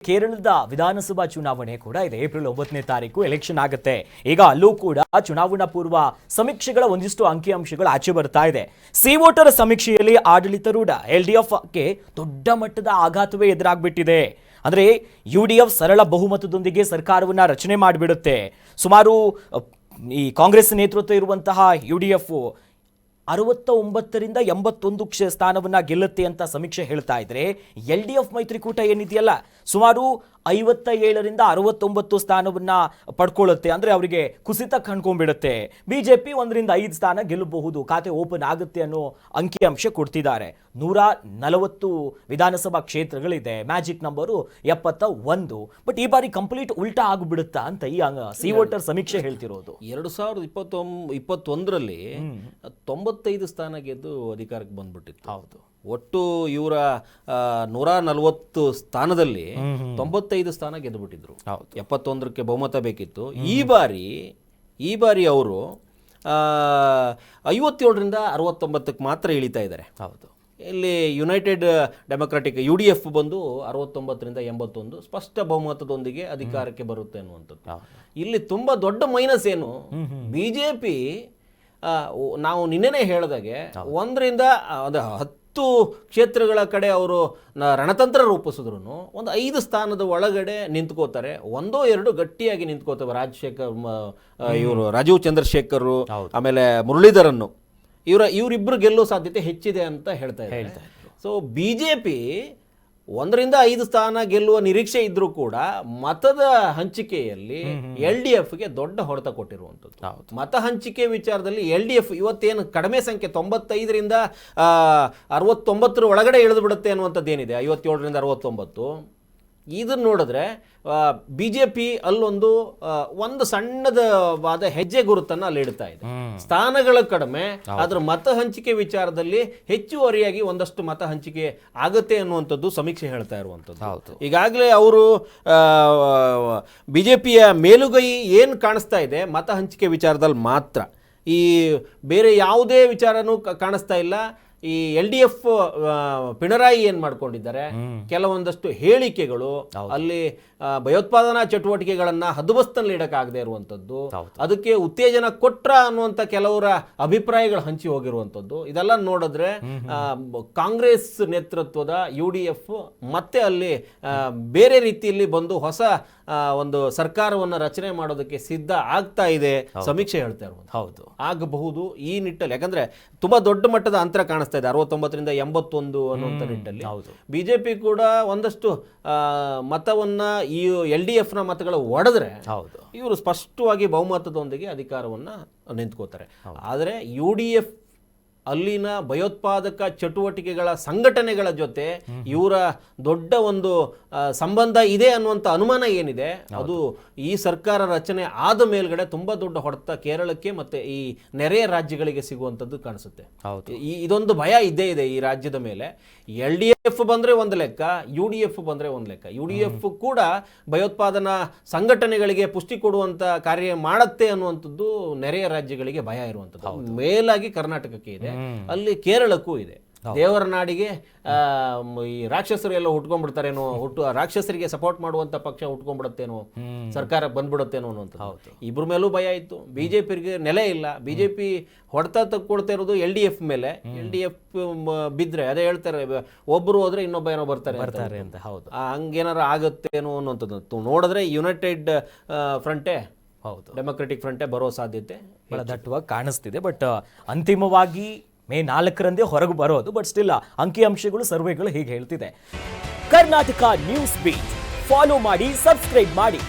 ಕೇರಳದ ವಿಧಾನಸಭಾ ಚುನಾವಣೆ ಕೂಡ ಇದೆ. ಏಪ್ರಿಲ್ 9ನೇ ತಾರೀಕು ಎಲೆಕ್ಷನ್ ಆಗುತ್ತೆ. ಈಗ ಅಲ್ಲೂ ಕೂಡ ಚುನಾವಣಾ ಪೂರ್ವ ಸಮೀಕ್ಷೆಗಳ ಒಂದಿಷ್ಟು ಅಂಕಿಅಂಶಗಳು ಆಚೆ ಬರ್ತಾ ಇದೆ. ಸಿ ವೋಟರ್ ಸಮೀಕ್ಷೆಯಲ್ಲಿ ಆಡಳಿತಾರೂಢ ಎಲ್ಡಿಎಫ್ಗೆ ದೊಡ್ಡ ಮಟ್ಟದ ಆಘಾತವೇ ಎದುರಾಗ್ಬಿಟ್ಟಿದೆ. ಅಂದ್ರೆ ಯುಡಿಎಫ್ ಸರಳ ಬಹುಮತದೊಂದಿಗೆ ಸರ್ಕಾರವನ್ನ ರಚನೆ ಮಾಡಿಬಿಡುತ್ತೆ. ಸುಮಾರು ಈ ಕಾಂಗ್ರೆಸ್ ನೇತೃತ್ವ ಇರುವಂತಹ ಯುಡಿಎಫ್ 69ರಿಂದ 81 ಸ್ಥಾನವನ್ನ ಗೆಲ್ಲುತ್ತೆ ಅಂತ ಸಮೀಕ್ಷೆ ಹೇಳ್ತಾ ಇದ್ರೆ, ಎಲ್ಡಿಎಫ್ ಮೈತ್ರಿಕೂಟ ಏನಿದೆಯಲ್ಲ ಸುಮಾರು 57ರಿಂದ 69 ಸ್ಥಾನವನ್ನ ಪಡ್ಕೊಳ್ಳುತ್ತೆ. ಅಂದ್ರೆ ಅವರಿಗೆ ಕುಸಿತ ಕಂಡ್ಕೊಂಡ್ಬಿಡುತ್ತೆ. ಬಿಜೆಪಿ 1ರಿಂದ 5 ಸ್ಥಾನ ಗೆಲ್ಲಬಹುದು, ಖಾತೆ ಓಪನ್ ಆಗುತ್ತೆ ಅನ್ನೋ ಅಂಕಿಅಂಶ ಕೊಡ್ತಿದ್ದಾರೆ. 140 ವಿಧಾನಸಭಾ ಕ್ಷೇತ್ರಗಳಿದೆ, ಮ್ಯಾಜಿಕ್ ನಂಬರು 71. ಬಟ್ ಈ ಬಾರಿ ಕಂಪ್ಲೀಟ್ ಉಲ್ಟಾ ಆಗ್ಬಿಡುತ್ತಾ ಅಂತ ಈ ಸಿ ವೋಟರ್ ಸಮೀಕ್ಷೆ ಹೇಳ್ತಿರೋದು. 2021ರಲ್ಲಿ 95 ಸ್ಥಾನ ಗೆದ್ದು ಅಧಿಕಾರಕ್ಕೆ ಬಂದ್ಬಿಟ್ಟಿತ್ತು. ಹೌದು, ಒಟ್ಟು ಇವರ 140 ಸ್ಥಾನದಲ್ಲಿ 95 ಸ್ಥಾನ ಗೆದ್ದುಬಿಟ್ಟಿದ್ರು. 71ಕ್ಕೆ ಬಹುಮತ ಬೇಕಿತ್ತು. ಈ ಬಾರಿ ಅವರು 57ರಿಂದ 69ಕ್ಕೆ ಮಾತ್ರ ಇಳಿತಾ ಇದ್ದಾರೆ. ಹೌದು, ಇಲ್ಲಿ ಯುನೈಟೆಡ್ ಡೆಮೊಕ್ರಾಟಿಕ್ UDF ಬಂದು 69ರಿಂದ 81 ಸ್ಪಷ್ಟ ಬಹುಮತದೊಂದಿಗೆ ಅಧಿಕಾರಕ್ಕೆ ಬರುತ್ತೆ ಅನ್ನುವಂಥದ್ದು. ಇಲ್ಲಿ ತುಂಬ ದೊಡ್ಡ ಮೈನಸ್ ಏನು, ಬಿಜೆಪಿ ನಾವು ನಿನ್ನೆನೇ ಹೇಳಿದಾಗೆ 1ರಿಂದ 10 ಕ್ಷೇತ್ರಗಳ ಕಡೆ ಅವರು ರಣತಂತ್ರ ರೂಪಿಸಿದ್ರು ಒಂದು 5 ಸ್ಥಾನದ ಒಳಗಡೆ ನಿಂತ್ಕೋತಾರೆ. 1-2 ಗಟ್ಟಿಯಾಗಿ ನಿಂತ್ಕೋತವೆ. ಇವರು ರಾಜೀವ್ ಚಂದ್ರಶೇಖರ್ ಆಮೇಲೆ ಮುರಳೀಧರನ್ನು ಇವರಿಬ್ಬರು ಗೆಲ್ಲೋ ಸಾಧ್ಯತೆ ಹೆಚ್ಚಿದೆ ಅಂತ ಹೇಳ್ತಾ ಇದ್ದಾರೆ. ಸೊ ಬಿಜೆಪಿ 1ರಿಂದ 5 ಸ್ಥಾನ ಗೆಲ್ಲುವ ನಿರೀಕ್ಷೆ ಇದ್ರೂ ಕೂಡ ಮತದ ಹಂಚಿಕೆಯಲ್ಲಿ LDFಗೆ ದೊಡ್ಡ ಹೊಡೆತ ಕೊಟ್ಟಿರುವಂಥದ್ದು. ಮತ ಹಂಚಿಕೆ ವಿಚಾರದಲ್ಲಿ LDF ಇವತ್ತೇನು ಕಡಿಮೆ ಸಂಖ್ಯೆ 95ರಿಂದ 69 ಒಳಗಡೆ ಇಳಿದು ಬಿಡುತ್ತೆ ಅನ್ನುವಂಥದ್ದು ಏನಿದೆ, 57ರಿಂದ 69, ಇದನ್ನು ನೋಡಿದ್ರೆ ಬಿಜೆಪಿ ಒಂದು ಸಣ್ಣದವಾದ ಹೆಜ್ಜೆ ಗುರುತನ್ನು ಅಲ್ಲಿ ಇಡ್ತಾ ಇದೆ. ಸ್ಥಾನಗಳ ಕಡಿಮೆ, ಅದರ ಮತ ಹಂಚಿಕೆ ವಿಚಾರದಲ್ಲಿ ಹೆಚ್ಚುವರಿಯಾಗಿ ಒಂದಷ್ಟು ಮತ ಹಂಚಿಕೆ ಆಗುತ್ತೆ ಅನ್ನುವಂಥದ್ದು ಸಮೀಕ್ಷೆ ಹೇಳ್ತಾ ಇರುವಂಥದ್ದು. ಈಗಾಗಲೇ ಅವರು ಬಿಜೆಪಿಯ ಮೇಲುಗೈ ಏನು ಕಾಣಿಸ್ತಾ ಇದೆ ಮತ ಹಂಚಿಕೆ ವಿಚಾರದಲ್ಲಿ ಮಾತ್ರ, ಈ ಬೇರೆ ಯಾವುದೇ ವಿಚಾರನೂ ಕಾಣಿಸ್ತಾ ಇಲ್ಲ. ಈ LDF ಪಿಣರಾಯಿ ಏನ್ ಮಾಡ್ಕೊಂಡಿದ್ದಾರೆ, ಕೆಲವೊಂದಷ್ಟು ಹೇಳಿಕೆಗಳು ಅಲ್ಲಿ ಭಯೋತ್ಪಾದನಾ ಚಟುವಟಿಕೆಗಳನ್ನ ಹದ್ದುಬಸ್ತಲ್ಲಿ ಇಡಕ್ಕಾಗದೆ ಇರುವಂತದ್ದು, ಅದಕ್ಕೆ ಉತ್ತೇಜನ ಕೊಟ್ರ ಅನ್ನುವಂಥ ಕೆಲವರ ಅಭಿಪ್ರಾಯಗಳು ಹಂಚಿ ಹೋಗಿರುವಂತದ್ದು, ಇದೆಲ್ಲ ನೋಡಿದ್ರೆ ಕಾಂಗ್ರೆಸ್ ನೇತೃತ್ವದ UDF ಮತ್ತೆ ಅಲ್ಲಿ ಬೇರೆ ರೀತಿಯಲ್ಲಿ ಬಂದು ಹೊಸ ಒಂದು ಸರ್ಕಾರವನ್ನು ರಚನೆ ಮಾಡೋದಕ್ಕೆ ಸಿದ್ಧ ಆಗ್ತಾ ಇದೆ ಸಮೀಕ್ಷೆ ಹೇಳ್ತಾ ಇರುವುದು. ಹೌದು, ಆಗಬಹುದು ಈ ನಿಟ್ಟಲ್ಲಿ. ಯಾಕಂದ್ರೆ ತುಂಬಾ ದೊಡ್ಡ ಮಟ್ಟದ ಅಂತರ ಕಾಣಿಸ್ತಾ ಇದೆ 69ರಿಂದ 81 ಅನ್ನುವಂಥ ನಿಟ್ಟಲ್ಲಿ. ಬಿಜೆಪಿ ಕೂಡ ಒಂದಷ್ಟು ಮತವನ್ನ ಈ LDFನ ಮತಗಳು ಒಡೆದ್ರೆ ಇವರು ಸ್ಪಷ್ಟವಾಗಿ ಬಹುಮತದೊಂದಿಗೆ ಅಧಿಕಾರವನ್ನ ನಿಂತ್ಕೋತಾರೆ. ಆದರೆ UDF ಅಲ್ಲಿನ ಭಯೋತ್ಪಾದಕ ಚಟುವಟಿಕೆಗಳ ಸಂಘಟನೆಗಳ ಜೊತೆ ಇವರ ದೊಡ್ಡ ಒಂದು ಸಂಬಂಧ ಇದೆ ಅನ್ನುವಂಥ ಅನುಮಾನ ಏನಿದೆ, ಅದು ಈ ಸರ್ಕಾರ ರಚನೆ ಆದ ಮೇಲ್ಗಡೆ ತುಂಬಾ ದೊಡ್ಡ ಹೊಡೆತ ಕೇರಳಕ್ಕೆ ಮತ್ತೆ ಈ ನೆರೆಯ ರಾಜ್ಯಗಳಿಗೆ ಸಿಗುವಂಥದ್ದು ಕಾಣಿಸುತ್ತೆ. ಇದೊಂದು ಭಯ ಇದ್ದೇ ಇದೆ ಈ ರಾಜ್ಯದ ಮೇಲೆ. LDF ಬಂದ್ರೆ ಒಂದು ಲೆಕ್ಕ, UDF ಬಂದ್ರೆ ಒಂದು ಲೆಕ್ಕ. UDF ಕೂಡ ಭಯೋತ್ಪಾದನಾ ಸಂಘಟನೆಗಳಿಗೆ ಪುಷ್ಟಿ ಕೊಡುವಂತ ಕಾರ್ಯ ಮಾಡತ್ತೆ ಅನ್ನುವಂಥದ್ದು ನೆರೆಯ ರಾಜ್ಯಗಳಿಗೆ ಭಯ ಇರುವಂಥದ್ದು. ಮೇಲಾಗಿ ಕರ್ನಾಟಕಕ್ಕೆ ಇದೆ, ಅಲ್ಲಿ ಕೇರಳಕ್ಕೂ ಇದೆ. ದೇವರ ನಾಡಿಗೆ ಈ ರಾಕ್ಷಸರು ಎಲ್ಲ ಹುಟ್ಕೊಂಡ್ಬಿಡ್ತಾರೇನೋ, ರಾಕ್ಷಸರಿಗೆ ಸಪೋರ್ಟ್ ಮಾಡುವಂತ ಪಕ್ಷ ಹುಟ್ಕೊಂಡ್ಬಿಡುತ್ತೇನೋ, ಸರ್ಕಾರ ಬಂದ್ಬಿಡುತ್ತೇನೋ ಅನ್ನುವಂಥದ್ದು ಇಬ್ರ ಮೇಲೂ ಭಯ ಇತ್ತು. ಬಿಜೆಪಿಗೆ ನೆಲೆ ಇಲ್ಲ. ಬಿಜೆಪಿ ಹೊಡೆತ ತಕ್ಕೊಡ್ತಾ ಇರೋದು LDF ಮೇಲೆ. LDF ಬಿದ್ರೆ ಅದೇ ಹೇಳ್ತಾರೆ, ಒಬ್ರು ಹೋದ್ರೆ ಇನ್ನೊಬ್ಬ ಏನೋ ಬರ್ತಾರೆ ಅಂತ. ಹೌದು, ಹಂಗೇನಾರು ಆಗುತ್ತೇನೋ ಅನ್ನುವಂಥದ್ದು ನೋಡಿದ್ರೆ ಯುನೈಟೆಡ್ ಫ್ರಂಟೇ, ಹೌದು, ಡೆಮೊಕ್ರೆಟಿಕ್ ಫ್ರಂಟೇ ಬರೋ ಸಾಧ್ಯತೆ ಬಹಳ ದಟ್ಟವಾಗಿ ಕಾಣಿಸ್ತಿದೆ. ಬಟ್ ಅಂತಿಮವಾಗಿ ಮೇ 4ರಂದೇ ಹೊರಗೆ ಬರೋದು. ಬಟ್ ಸ್ಟಿಲ್ ಅಂಕಿಅಂಶಗಳು, ಸರ್ವೆಗಳು ಹೀಗೆ ಹೇಳ್ತಿದೆ. ಕರ್ನಾಟಕ ನ್ಯೂಸ್ ಬೀಟ್ ಫಾಲೋ ಮಾಡಿ, ಸಬ್ಸ್ಕ್ರೈಬ್ ಮಾಡಿ.